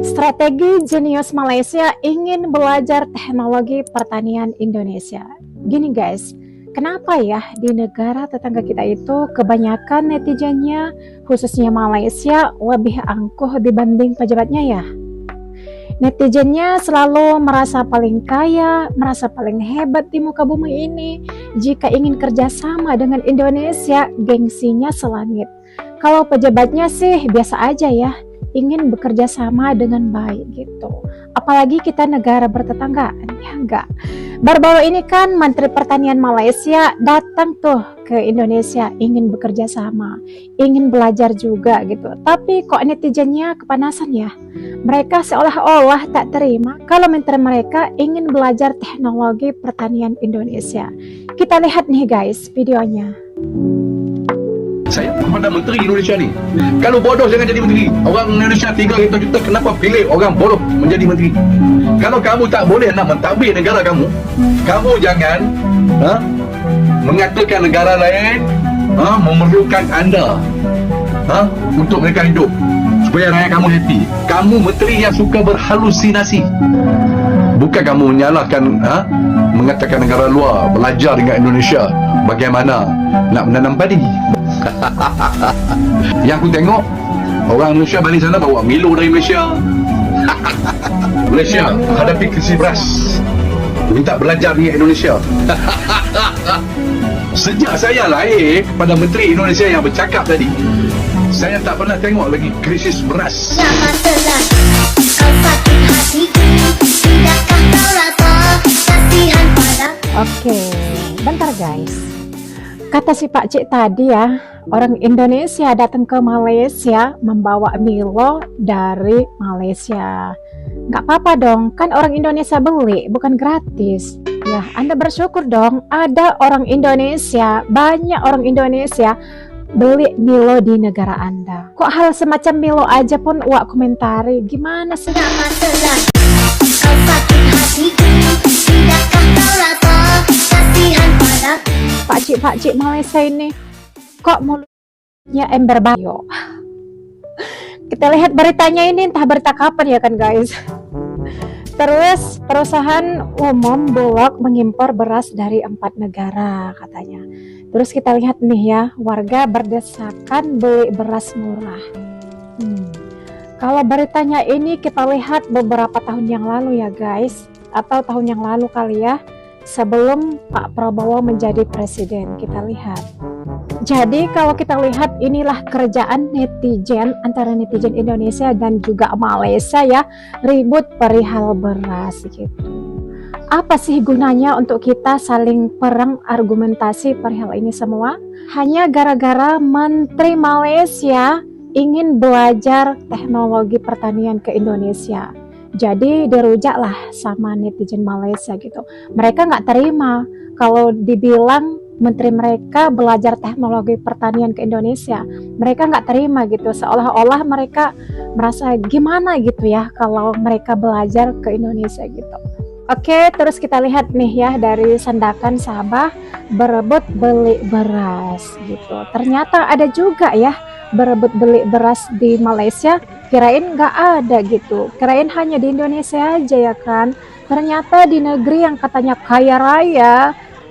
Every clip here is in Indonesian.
Strategi jenius Malaysia ingin belajar teknologi pertanian Indonesia. Gini guys, kenapa ya di negara tetangga kita itu kebanyakan netizennya, khususnya Malaysia, lebih angkuh dibanding pejabatnya ya? Netizennya selalu merasa paling kaya, merasa paling hebat di muka bumi ini. Jika ingin kerjasama dengan Indonesia, gengsinya selangit. Kalau pejabatnya sih biasa aja ya, ingin bekerja sama dengan baik gitu. Apalagi kita negara bertetanggaan, ya enggak. Baru-baru ini kan Menteri Pertanian Malaysia datang tuh ke Indonesia, ingin bekerja sama, ingin belajar juga gitu. Tapi kok netizennya kepanasan ya? Mereka seolah-olah tak terima kalau menteri mereka ingin belajar teknologi pertanian Indonesia. Kita lihat nih guys videonya. Saya kepada Menteri Indonesia ni, kalau bodoh jangan jadi menteri. Orang Indonesia 3 juta, kenapa pilih orang bodoh menjadi menteri? Kalau kamu tak boleh nak mentadbir negara kamu, kamu jangan mengatakan negara lain memerlukan anda untuk mereka hidup supaya rakyat kamu happy. Kamu menteri yang suka berhalusinasi. Bukan kamu menyalahkan mengatakan negara luar belajar dengan Indonesia bagaimana nak menanam padi. Yang aku tengok orang Malaysia balik sana bawa Milo dari Malaysia. Malaysia hadapi krisis beras, minta belajar dengan Indonesia. Sejak saya lahir kepada Menteri Indonesia yang bercakap tadi, saya tak pernah tengok lagi krisis beras. Oke, bentar guys. Kata si Pak Cik tadi ya, orang Indonesia datang ke Malaysia membawa Milo dari Malaysia. Nggak apa-apa dong, kan orang Indonesia beli, bukan gratis. Ya, Anda bersyukur dong, ada orang Indonesia, banyak orang Indonesia beli Milo di negara Anda. Kok hal semacam Milo aja pun wak komentari, gimana sih? Pakcik Malaysia ini kok mulutnya ember bayo. Kita lihat beritanya ini, entah berita kapan ya kan guys. Terus perusahaan umum Bulog mengimpor beras dari 4 negara katanya. Terus kita lihat nih ya, warga berdesakan beli beras murah. Kalau beritanya ini kita lihat beberapa tahun yang lalu ya guys, atau tahun yang lalu kali ya, sebelum Pak Prabowo menjadi presiden. Kita lihat. Jadi kalau kita lihat, inilah kerjaan netizen, antara netizen Indonesia dan juga Malaysia ya, ribut perihal beras gitu. Apa sih gunanya untuk kita saling perang argumentasi perihal ini semua? Hanya gara-gara Menteri Malaysia ingin belajar teknologi pertanian ke Indonesia. Jadi dirujaklah sama netizen Malaysia gitu. Mereka nggak terima kalau dibilang menteri mereka belajar teknologi pertanian ke Indonesia. Mereka nggak terima gitu, seolah-olah mereka merasa gimana gitu ya kalau mereka belajar ke Indonesia gitu. Oke, terus kita lihat nih ya, dari Sandakan Sabah berebut beli beras gitu. Ternyata ada juga ya berebut beli beras di Malaysia. Kirain nggak ada gitu, kirain hanya di Indonesia aja ya kan. Ternyata di negeri yang katanya kaya raya,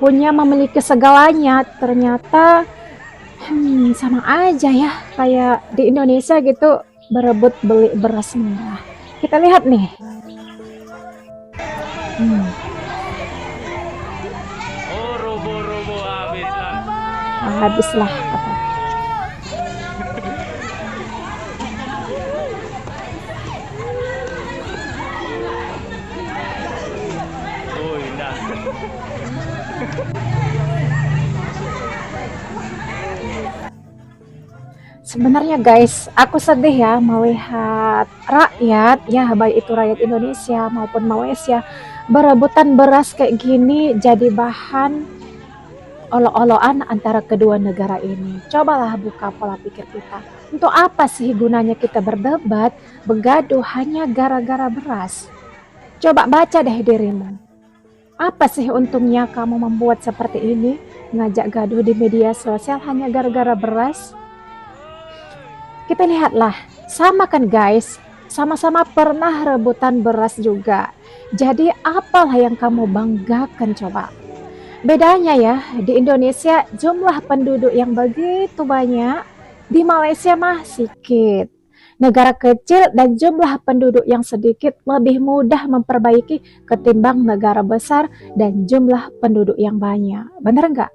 memiliki segalanya, ternyata sama aja ya kayak di Indonesia gitu, berebut beli beras murah. Kita lihat nih. Habislah kata. Sebenarnya guys, aku sedih ya melihat rakyat, ya baik itu rakyat Indonesia maupun Malaysia, berebutan beras kayak gini jadi bahan olok-olokan antara kedua negara ini. Cobalah buka pola pikir kita. Untuk apa sih gunanya kita berdebat, begaduh hanya gara-gara beras? Coba baca deh dirimu. Apa sih untungnya kamu membuat seperti ini, ngajak gaduh di media sosial hanya gara-gara beras? Kita lihatlah, sama kan guys, sama-sama pernah rebutan beras juga. Jadi apalah yang kamu banggakan coba? Bedanya ya, di Indonesia jumlah penduduk yang begitu banyak, di Malaysia mah sedikit. Negara kecil dan jumlah penduduk yang sedikit lebih mudah memperbaiki ketimbang negara besar dan jumlah penduduk yang banyak. Bener nggak?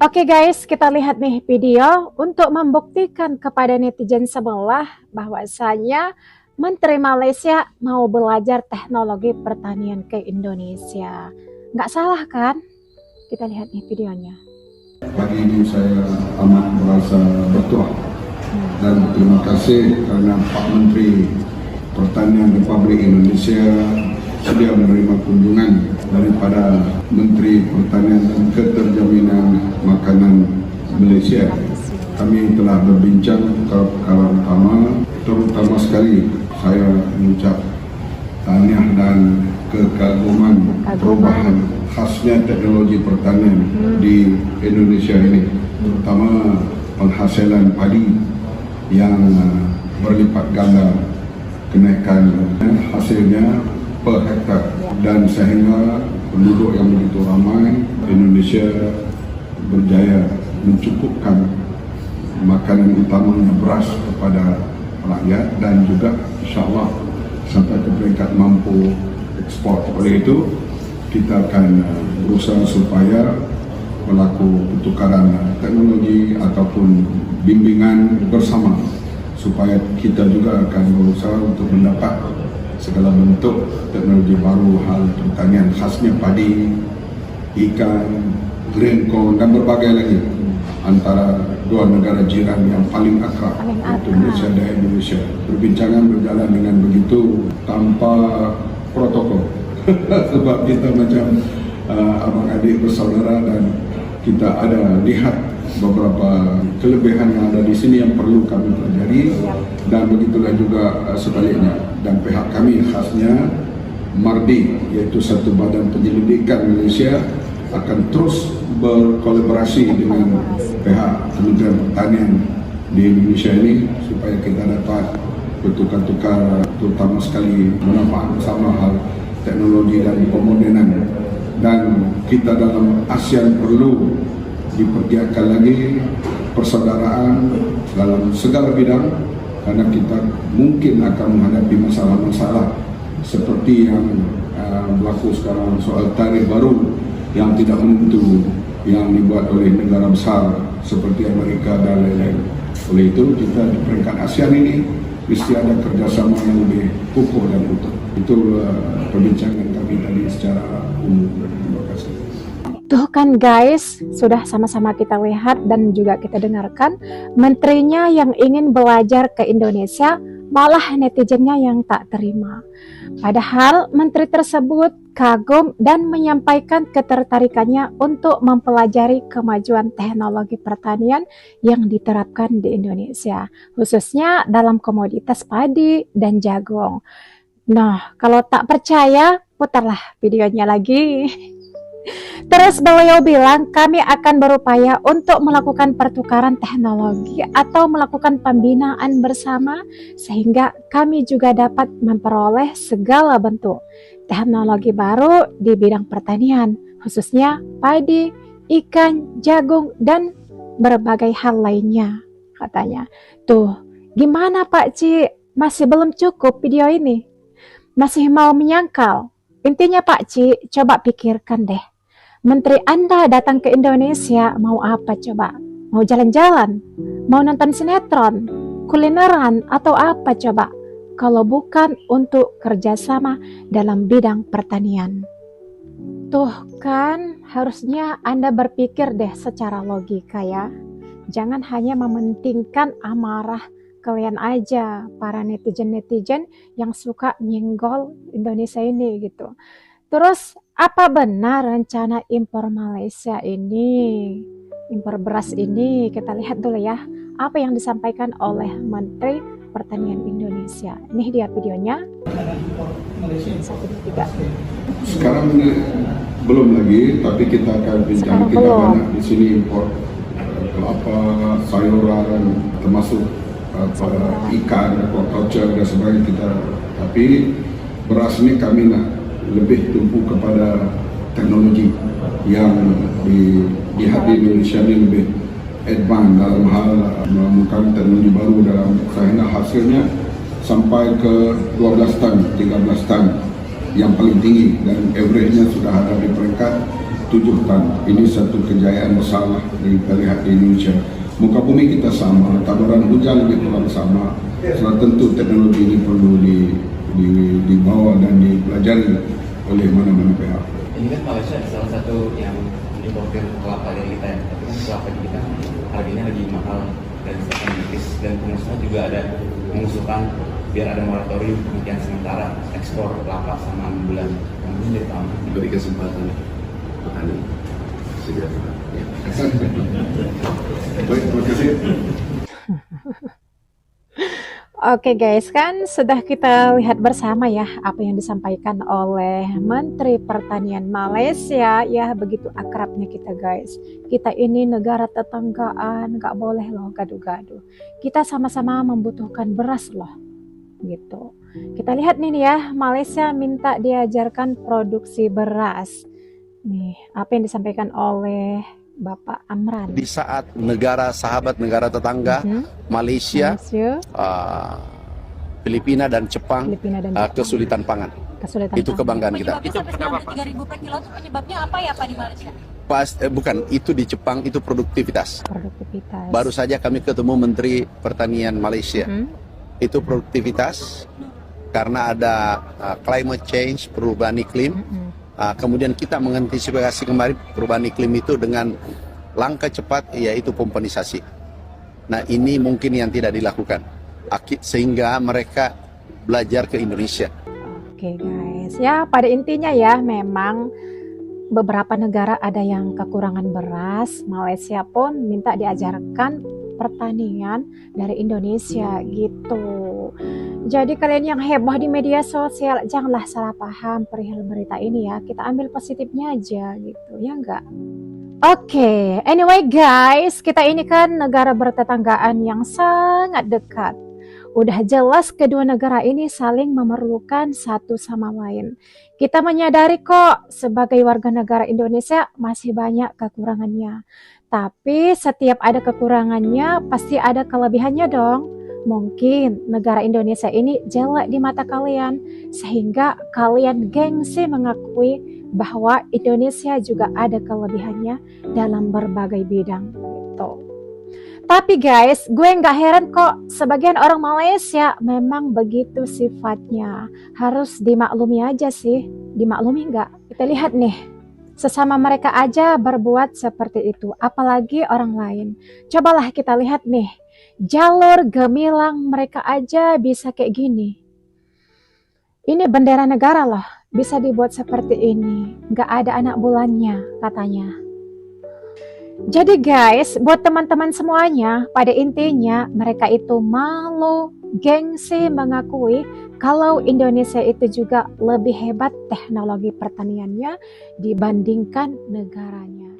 Oke guys, kita lihat nih video untuk membuktikan kepada netizen sebelah bahwasanya Menteri Malaysia mau belajar teknologi pertanian ke Indonesia. Nggak salah kan? Kita lihat nih videonya. Pagi ini saya amat merasa bertuah dan terima kasih karena Pak Menteri Pertanian Republik Indonesia sedia menerima kunjungan daripada Menteri Pertanian dan Keterjaminan Makanan Malaysia. Kami telah berbincang perkara utama, terutama sekali saya mengucap tahniah dan kekaguman perubahan khasnya teknologi pertanian di Indonesia ini, terutama penghasilan padi yang berlipat ganda kenaikan hasilnya per hektar, dan sehingga penduduk yang begitu ramai Indonesia berjaya mencukupkan makanan utamanya beras kepada rakyat dan juga insyaAllah sampai ke peringkat mampu ekspor. Oleh itu kita akan berusaha supaya melakukan pertukaran teknologi ataupun bimbingan bersama, supaya kita juga akan berusaha untuk mendapat segala bentuk teknologi baru hal pertanian khasnya padi, ikan, green corn dan berbagai lagi antara dua negara jiran yang paling akrab, yaitu Malaysia dan Indonesia. Perbincangan berjalan dengan begitu tanpa protokol. Sebab kita macam abang adik bersaudara dan kita ada lihat beberapa kelebihan yang ada di sini yang perlu kami pelajari, dan begitulah juga sebaliknya. Dan pihak kami khasnya MARDI, yaitu satu badan penyelidikan Malaysia, akan terus berkolaborasi dengan pihak Kementerian Pertanian di Indonesia ini supaya kita dapat bertukar-tukar, terutama sekali memanfaatkan bersama hal teknologi dan pemodenan. Dan kita dalam ASEAN perlu dipergiatkan lagi persaudaraan dalam segala bidang, karena kita mungkin akan menghadapi masalah-masalah seperti yang berlaku sekarang, soal tarif baru yang tidak menentu yang dibuat oleh negara besar seperti Amerika dan lain-lain. Oleh itu kita di peringkat ASEAN ini mesti ada kerjasama yang lebih kukuh dan utuh. Itu perbincangan kami tadi secara umum. Terima kasih. Tuh kan guys, sudah sama-sama kita lihat dan juga kita dengarkan menterinya yang ingin belajar ke Indonesia, malah netizennya yang tak terima. Padahal menteri tersebut kagum dan menyampaikan ketertarikannya untuk mempelajari kemajuan teknologi pertanian yang diterapkan di Indonesia, khususnya dalam komoditas padi dan jagung. Nah, kalau tak percaya, putarlah videonya lagi. Terus beliau bilang kami akan berupaya untuk melakukan pertukaran teknologi atau melakukan pembinaan bersama sehingga kami juga dapat memperoleh segala bentuk teknologi baru di bidang pertanian, khususnya padi, ikan, jagung, dan berbagai hal lainnya, katanya. Tuh, gimana Pak Ci? Masih belum cukup video ini? Masih mau menyangkal? Intinya Pak Ci, coba pikirkan deh. Menteri Anda datang ke Indonesia mau apa coba? Mau jalan-jalan? Mau nonton sinetron? Kulineran? Atau apa coba? Kalau bukan untuk kerjasama dalam bidang pertanian. Tuh kan, harusnya Anda berpikir deh secara logika ya. Jangan hanya mementingkan amarah kalian aja, para netizen-netizen yang suka nyenggol Indonesia ini gitu. Terus apa benar rencana impor Malaysia ini, impor beras ini? Kita lihat dulu ya, apa yang disampaikan oleh Menteri Pertanian Indonesia. Ini dia videonya. 1, 2, 3. Sekarang belum lagi, tapi kita akan bincang. Kita banyak di sini impor kelapa, sayuran, termasuk ikan, aquaculture dan sebagainya kita. Tapi beras ini kami nak lebih tumpu kepada teknologi yang di Indonesia ini lebih advance dalam hal menemukan teknologi baru dalam sehingga hasilnya sampai ke 12 tan, 13 tan yang paling tinggi dan average-nya sudah ada di peringkat 7 tan. Ini satu kejayaan besar kita lihat di Indonesia. Muka bumi kita sama, taburan hujan lebih kurang sama. Setelah tentu teknologi ini perlu dibawa dan dipelajari oleh mana-mana pihak. Ini kan Malaysia salah satu yang importir kelapa dari kita ya, tapi kan kelapa di kita harganya lagi mahal dan strategis, dan pengusaha juga ada mengusulkan biar ada moratorium penghentian sementara ekspor kelapa sama bulan. Mungkin dari tahun diberi kesempatan petani segera. Ya. Baik, terima kasih. Oke guys, kan sudah kita lihat bersama ya apa yang disampaikan oleh Menteri Pertanian Malaysia. Ya begitu akrabnya kita guys. Kita ini negara tetanggaan, nggak boleh loh gaduh-gaduh. Kita sama-sama membutuhkan beras loh, gitu. Kita lihat nih ya, Malaysia minta diajarkan produksi beras. Nih, apa yang disampaikan oleh Bapak Amran. Di saat negara sahabat, negara tetangga, Malaysia, Filipina dan Jepang, kesulitan pangan. Itu kebanggaan kita. Penyebabnya sampai sekarang 3.000 per kilo itu penyebabnya apa ya Pak di Malaysia? Bukan, itu di Jepang, itu produktivitas. Baru saja kami ketemu Menteri Pertanian Malaysia. Itu produktivitas karena ada climate change, perubahan iklim. Kemudian kita mengantisipasi kemarin perubahan iklim itu dengan langkah cepat, yaitu pompanisasi. Nah ini mungkin yang tidak dilakukan, sehingga mereka belajar ke Indonesia. Oke guys, ya pada intinya ya memang beberapa negara ada yang kekurangan beras. Malaysia pun minta diajarkan pertanian dari Indonesia gitu. Jadi kalian yang heboh di media sosial, janganlah salah paham perihal berita ini ya. Kita ambil positifnya aja gitu, ya enggak? Oke, anyway guys, kita ini kan negara bertetanggaan yang sangat dekat. Udah jelas kedua negara ini saling memerlukan satu sama lain. Kita menyadari kok sebagai warga negara Indonesia masih banyak kekurangannya. Tapi setiap ada kekurangannya pasti ada kelebihannya dong. Mungkin negara Indonesia ini jelek di mata kalian, sehingga kalian gengsi mengakui bahwa Indonesia juga ada kelebihannya dalam berbagai bidang gitu. Tapi guys, gue nggak heran kok sebagian orang Malaysia memang begitu sifatnya. Harus dimaklumi aja sih, dimaklumi nggak? Kita lihat nih, sesama mereka aja berbuat seperti itu, apalagi orang lain. Cobalah kita lihat nih, jalur gemilang mereka aja bisa kayak gini. Ini bendera negara loh, bisa dibuat seperti ini. Nggak ada anak bulannya katanya. Jadi guys, buat teman-teman semuanya, pada intinya mereka itu malu, gengsi mengakui kalau Indonesia itu juga lebih hebat teknologi pertaniannya dibandingkan negaranya.